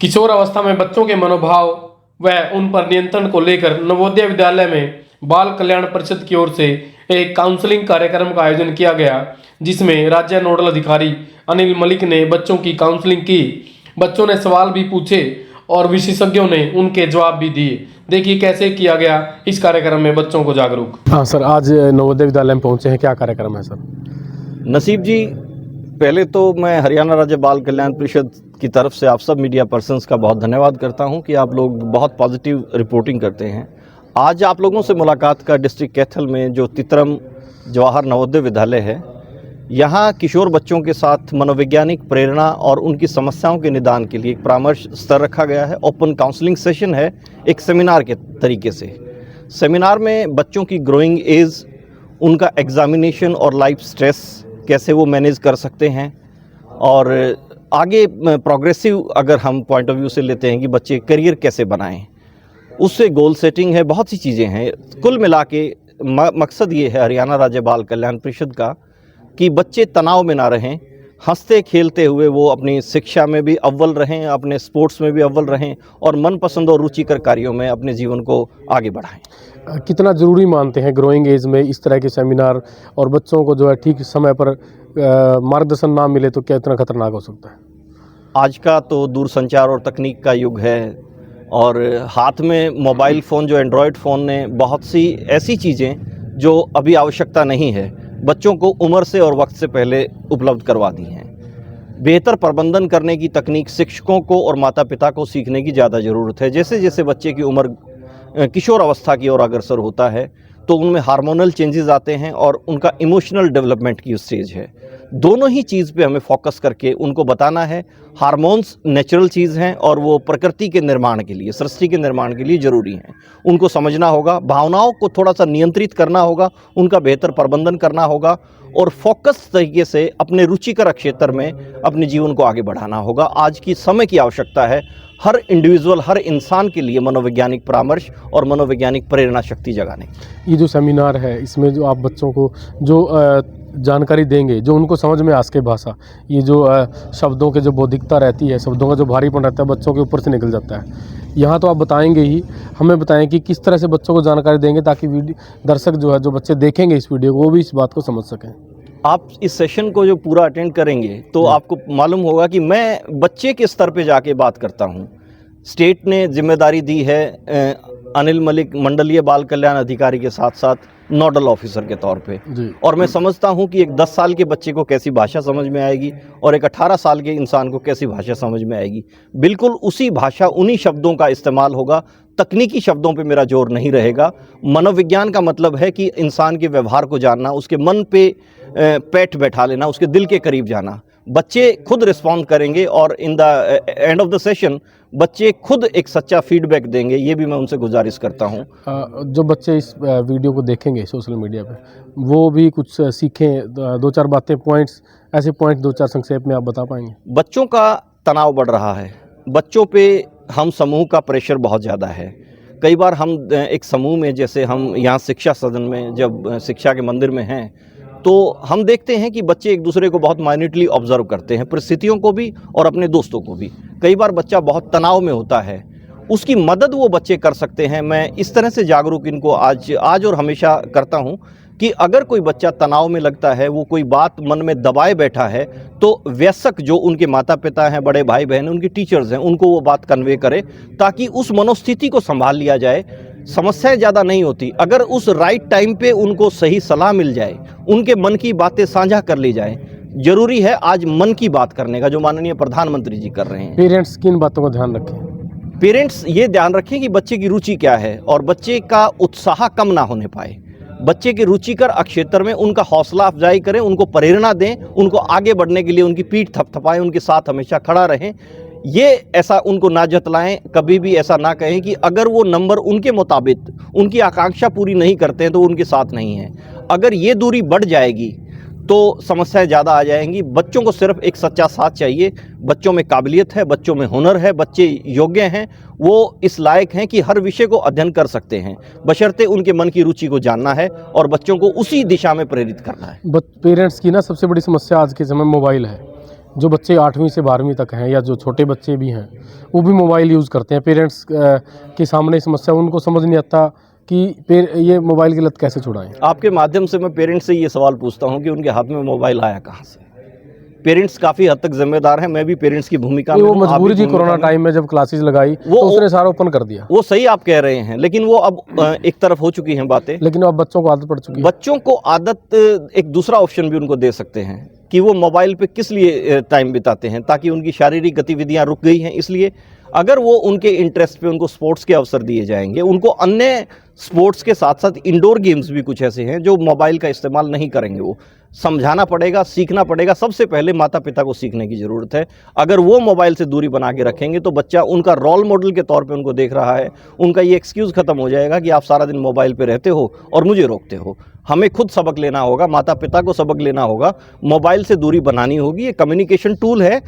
किशोर अवस्था में बच्चों के मनोभाव व उन पर नियंत्रण को लेकर नवोदय विद्यालय में बाल कल्याण परिषद की ओर से एक काउंसलिंग कार्यक्रम का आयोजन किया गया, जिसमें राज्य नोडल अधिकारी अनिल मलिक ने बच्चों की काउंसलिंग की। बच्चों ने सवाल भी पूछे और विशेषज्ञों ने उनके जवाब भी दिए। देखिए कैसे किया गया इस कार्यक्रम में बच्चों को जागरूक। हाँ सर, आज नवोदय विद्यालय में पहुंचे हैं, क्या कार्यक्रम है सर? नसीब जी, पहले तो मैं हरियाणा राज्य बाल कल्याण परिषद की तरफ से आप सब मीडिया पर्सन्स का बहुत धन्यवाद करता हूं कि आप लोग बहुत पॉजिटिव रिपोर्टिंग करते हैं। आज आप लोगों से मुलाकात का डिस्ट्रिक्ट कैथल में जो तितरम जवाहर नवोदय विद्यालय है, यहाँ किशोर बच्चों के साथ मनोवैज्ञानिक प्रेरणा और उनकी समस्याओं के निदान के लिए एक परामर्श स्तर रखा गया है। ओपन काउंसलिंग सेशन है, एक सेमिनार के तरीके से। सेमिनार में बच्चों की ग्रोइंग एज, उनका एग्जामिनेशन और लाइफ स्ट्रेस कैसे वो मैनेज कर सकते हैं, और आगे प्रोग्रेसिव अगर हम पॉइंट ऑफ व्यू से लेते हैं कि बच्चे करियर कैसे बनाएं, उससे गोल सेटिंग है, बहुत सी चीज़ें हैं। कुल मिला के मकसद ये है हरियाणा राज्य बाल कल्याण परिषद का कि बच्चे तनाव में ना रहें, हंसते खेलते हुए वो अपनी शिक्षा में भी अव्वल रहें, अपने स्पोर्ट्स में भी अव्वल रहें और मनपसंद और रुचिकर कार्यों में अपने जीवन को आगे बढ़ाएं। कितना ज़रूरी मानते हैं ग्रोइंग एज में इस तरह के सेमिनार, और बच्चों को जो है ठीक समय पर मार्गदर्शन ना मिले तो क्या इतना खतरनाक हो सकता है? आज का तो दूरसंचार और तकनीक का युग है, और हाथ में मोबाइल फ़ोन जो एंड्रॉयड फ़ोन ने बहुत सी ऐसी चीज़ें जो अभी आवश्यकता नहीं है बच्चों को उम्र से और वक्त से पहले उपलब्ध करवा दी हैं। बेहतर प्रबंधन करने की तकनीक शिक्षकों को और माता पिता को सीखने की ज़्यादा ज़रूरत है। जैसे जैसे बच्चे की उम्र किशोर अवस्था की ओर अग्रसर होता है तो उनमें हार्मोनल चेंजेस आते हैं और उनका इमोशनल डेवलपमेंट की स्टेज है। दोनों ही चीज़ पे हमें फोकस करके उनको बताना है। हार्मोन्स नेचुरल चीज़ हैं और वो प्रकृति के निर्माण के लिए, सृष्टि के निर्माण के लिए ज़रूरी हैं। उनको समझना होगा, भावनाओं को थोड़ा सा नियंत्रित करना होगा, उनका बेहतर प्रबंधन करना होगा और फोकस तरीके से अपने रुचिकर क्षेत्र में अपने जीवन को आगे बढ़ाना होगा। आज की समय की आवश्यकता है हर इंडिविजुअल, हर इंसान के लिए मनोवैज्ञानिक परामर्श और मनोवैज्ञानिक प्रेरणा शक्ति जगाने। ये जो सेमिनार है, इसमें जो आप बच्चों को जो जानकारी देंगे, जो उनको समझ में आ सके भाषा, ये जो शब्दों के जो बौद्धिकता रहती है, शब्दों का जो भारीपन रहता है बच्चों के ऊपर से निकल जाता है, यहाँ तो आप बताएंगे ही। हमें बताएं कि किस तरह से बच्चों को जानकारी देंगे ताकि दर्शक जो है, जो बच्चे देखेंगे इस वीडियो को, वो भी इस बात को समझ सकें। आप इस सेशन को जो पूरा अटेंड करेंगे तो आपको मालूम होगा कि मैं बच्चे के स्तर पे जाके बात करता हूँ। स्टेट ने जिम्मेदारी दी है अनिल मलिक मंडलीय बाल कल्याण अधिकारी के साथ साथ नोडल ऑफिसर के तौर पे, और मैं समझता हूँ कि एक 10 साल के बच्चे को कैसी भाषा समझ में आएगी और एक 18 साल के इंसान को कैसी भाषा समझ में आएगी। बिल्कुल उसी भाषा, उन्हीं शब्दों का इस्तेमाल होगा। तकनीकी शब्दों पे मेरा जोर नहीं रहेगा। मनोविज्ञान का मतलब है कि इंसान के व्यवहार को जानना, उसके मन पे पैठ बैठा लेना, उसके दिल के करीब जाना। बच्चे खुद रिस्पॉन्ड करेंगे और in the end of the session बच्चे खुद एक सच्चा फीडबैक देंगे। ये भी मैं उनसे गुजारिश करता हूँ। जो बच्चे इस वीडियो को देखेंगे सोशल मीडिया पे, वो भी कुछ सीखें, 2-4 बातें, पॉइंट्स, ऐसे पॉइंट 2-4 संक्षेप में आप बता पाएंगे? बच्चों का तनाव बढ़ रहा है, बच्चों पे हम समूह का प्रेशर बहुत ज़्यादा है। कई बार हम एक समूह में, जैसे हम यहाँ शिक्षा सदन में जब शिक्षा के मंदिर में हैं, तो हम देखते हैं कि बच्चे एक दूसरे को बहुत माइन्यूटली ऑब्जर्व करते हैं, परिस्थितियों को भी और अपने दोस्तों को भी। कई बार बच्चा बहुत तनाव में होता है, उसकी मदद वो बच्चे कर सकते हैं। मैं इस तरह से जागरूक इनको आज और हमेशा करता हूँ कि अगर कोई बच्चा तनाव में लगता है, वो कोई बात मन में दबाए बैठा है, तो वयस्क जो उनके माता पिता हैं, बड़े भाई बहन, उनके टीचर्स हैं, उनको वो बात कन्वे करे ताकि उस मनोस्थिति को संभाल लिया जाए। समस्याएं ज़्यादा नहीं होती अगर उस राइट टाइम पे उनको सही सलाह मिल जाए, उनके मन की बातें साझा कर ली जाए। जरूरी है आज मन की बात करने का, जो माननीय प्रधानमंत्री जी कर रहे हैं। पेरेंट्स किन बातों का ध्यान रखें? पेरेंट्स ये ध्यान रखें कि बच्चे की रुचि क्या है और बच्चे का उत्साह कम ना होने पाए। बच्चे के रुचिकर क्षेत्र में उनका हौसला अफजाई करें, उनको प्रेरणा दें, उनको आगे बढ़ने के लिए उनकी पीठ थपथपाएं, उनके साथ हमेशा खड़ा रहें। ये ऐसा उनको ना जतलाएं, कभी भी ऐसा ना कहें कि अगर वो नंबर उनके मुताबिक, उनकी आकांक्षा पूरी नहीं करते हैं तो उनके साथ नहीं हैं। अगर ये दूरी बढ़ जाएगी तो समस्याएं ज़्यादा आ जाएंगी। बच्चों को सिर्फ एक सच्चा साथ चाहिए। बच्चों में काबिलियत है, बच्चों में हुनर है, बच्चे योग्य हैं, वो इस लायक हैं कि हर विषय को अध्ययन कर सकते हैं, बशर्ते उनके मन की रुचि को जानना है और बच्चों को उसी दिशा में प्रेरित करना है। पेरेंट्स की ना सबसे बड़ी समस्या आज के समय मोबाइल है। जो बच्चे 8वीं से 12वीं तक हैं या जो छोटे बच्चे भी हैं वो भी मोबाइल यूज़ करते हैं। पेरेंट्स के सामने समस्या, उनको समझ नहीं आता कि ये मोबाइल की लत कैसे छुड़ाएं। आपके माध्यम से मैं पेरेंट्स से ये सवाल पूछता हूं कि उनके हाथ में मोबाइल आया कहाँ से। पेरेंट्स काफ़ी हद तक जिम्मेदार हैं, मैं भी पेरेंट्स की भूमिका में वो हूं, आप मजबूरी भी थी, भूमिका कोरोना में। टाइम में जब क्लासेस लगाई तो उसने सारा ओपन कर दिया। वो सही आप कह रहे हैं, लेकिन वो अब एक तरफ हो चुकी हैं बातें। लेकिन अब बच्चों को आदत पड़ चुकी है। बच्चों को आदत, एक दूसरा ऑप्शन भी उनको दे सकते हैं कि वो मोबाइल पे किस लिए टाइम बिताते हैं, ताकि उनकी शारीरिक गतिविधियां रुक गई हैं। इसलिए अगर वो उनके इंटरेस्ट पे उनको स्पोर्ट्स के अवसर दिए जाएंगे, उनको अन्य स्पोर्ट्स के साथ साथ इंडोर गेम्स भी कुछ ऐसे हैं जो मोबाइल का इस्तेमाल नहीं करेंगे, वो समझाना पड़ेगा, सीखना पड़ेगा। सबसे पहले माता पिता को सीखने की ज़रूरत है। अगर वो मोबाइल से दूरी बना के रखेंगे तो बच्चा उनका रोल मॉडल के तौर पे उनको देख रहा है, उनका ये एक्सक्यूज़ ख़त्म हो जाएगा कि आप सारा दिन मोबाइल पे रहते हो और मुझे रोकते हो। हमें खुद सबक लेना होगा, माता पिता को सबक लेना होगा, मोबाइल से दूरी बनानी होगी। ये कम्युनिकेशन टूल है,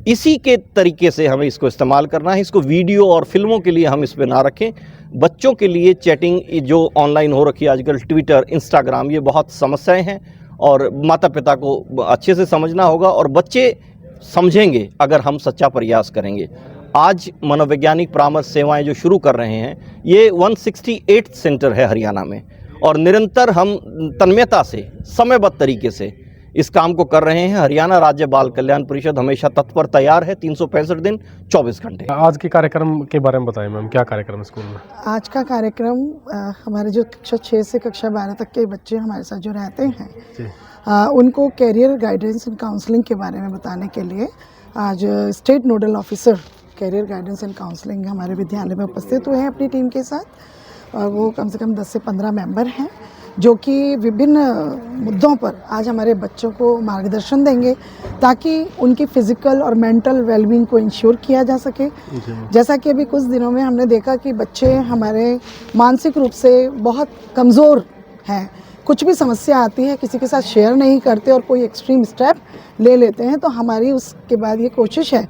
इसी के तरीके से हमें इसको इस्तेमाल करना है। इसको वीडियो और फिल्मों के लिए हम इस पे ना रखें। बच्चों के लिए चैटिंग जो ऑनलाइन हो रखी है आजकल, ट्विटर, इंस्टाग्राम, ये बहुत समस्याएं हैं और माता पिता को अच्छे से समझना होगा और बच्चे समझेंगे अगर हम सच्चा प्रयास करेंगे। आज मनोवैज्ञानिक परामर्श सेवाएं जो शुरू कर रहे हैं, ये 168 सेंटर है हरियाणा में और निरंतर हम तन्मयता से, समयबद्ध तरीके से इस काम को कर रहे हैं। हरियाणा राज्य बाल कल्याण परिषद हमेशा तत्पर तैयार है, 365 दिन 24 घंटे। आज के कार्यक्रम के बारे में बताएं मैम, क्या कार्यक्रम है स्कूल में? आज का कार्यक्रम हमारे जो कक्षा 6 से कक्षा 12 तक के बच्चे हमारे साथ जो रहते हैं उनको कैरियर गाइडेंस एंड काउंसलिंग के बारे में बताने के लिए आज state nodal officer career guidance and counselling हमारे विद्यालय में उपस्थित हुए हैं अपनी टीम के साथ। और वो कम से कम 10 से 15 मेंबर हैं जो कि विभिन्न मुद्दों पर आज हमारे बच्चों को मार्गदर्शन देंगे ताकि उनकी फिजिकल और मेंटल वेलबींग को इंश्योर किया जा सके। जैसा कि अभी कुछ दिनों में हमने देखा कि बच्चे हमारे मानसिक रूप से बहुत कमज़ोर हैं, कुछ भी समस्या आती है किसी के साथ शेयर नहीं करते और कोई एक्सट्रीम स्टेप ले लेते हैं। तो हमारी उसके बाद ये कोशिश है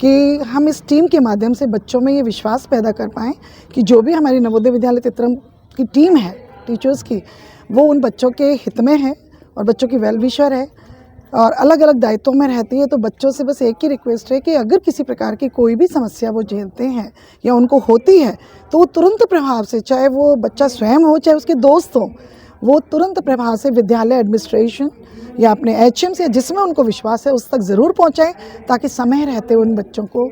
कि हम इस टीम के माध्यम से बच्चों में ये विश्वास पैदा कर पाएँ कि जो भी हमारी नवोदय विद्यालय तित्रम की टीम है टीचर्स की, वो उन बच्चों के हित में है और बच्चों की वेल विशर है और अलग अलग दायित्वों में रहती है। तो बच्चों से बस एक ही रिक्वेस्ट है कि अगर किसी प्रकार की कोई भी समस्या वो झेलते हैं या उनको होती है तो वो तुरंत प्रभाव से, चाहे वो बच्चा स्वयं हो चाहे उसके दोस्त हों, वो तुरंत प्रभाव से विद्यालय एडमिनिस्ट्रेशन या अपने HM से जिसमें उनको विश्वास है उस तक ज़रूर पहुंचाएं ताकि समय रहते उन बच्चों को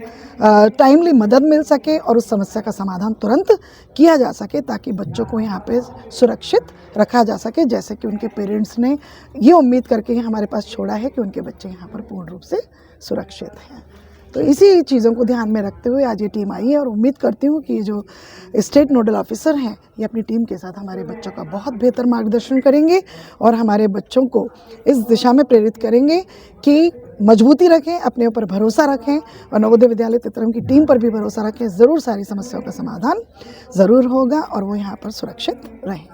टाइमली मदद मिल सके और उस समस्या का समाधान तुरंत किया जा सके ताकि बच्चों को यहाँ पे सुरक्षित रखा जा सके। जैसे कि उनके पेरेंट्स ने ये उम्मीद करके हमारे पास छोड़ा है कि उनके बच्चे यहाँ पर पूर्ण रूप से सुरक्षित हैं। तो इसी चीज़ों को ध्यान में रखते हुए आज ये टीम आई है और उम्मीद करती हूँ कि जो स्टेट नोडल ऑफिसर हैं ये अपनी टीम के साथ हमारे बच्चों का बहुत बेहतर मार्गदर्शन करेंगे और हमारे बच्चों को इस दिशा में प्रेरित करेंगे कि मजबूती रखें, अपने ऊपर भरोसा रखें और नवोदय विद्यालय तित्रम की टीम पर भी भरोसा रखें। ज़रूर सारी समस्याओं का समाधान ज़रूर होगा और वो यहाँ पर सुरक्षित रहें।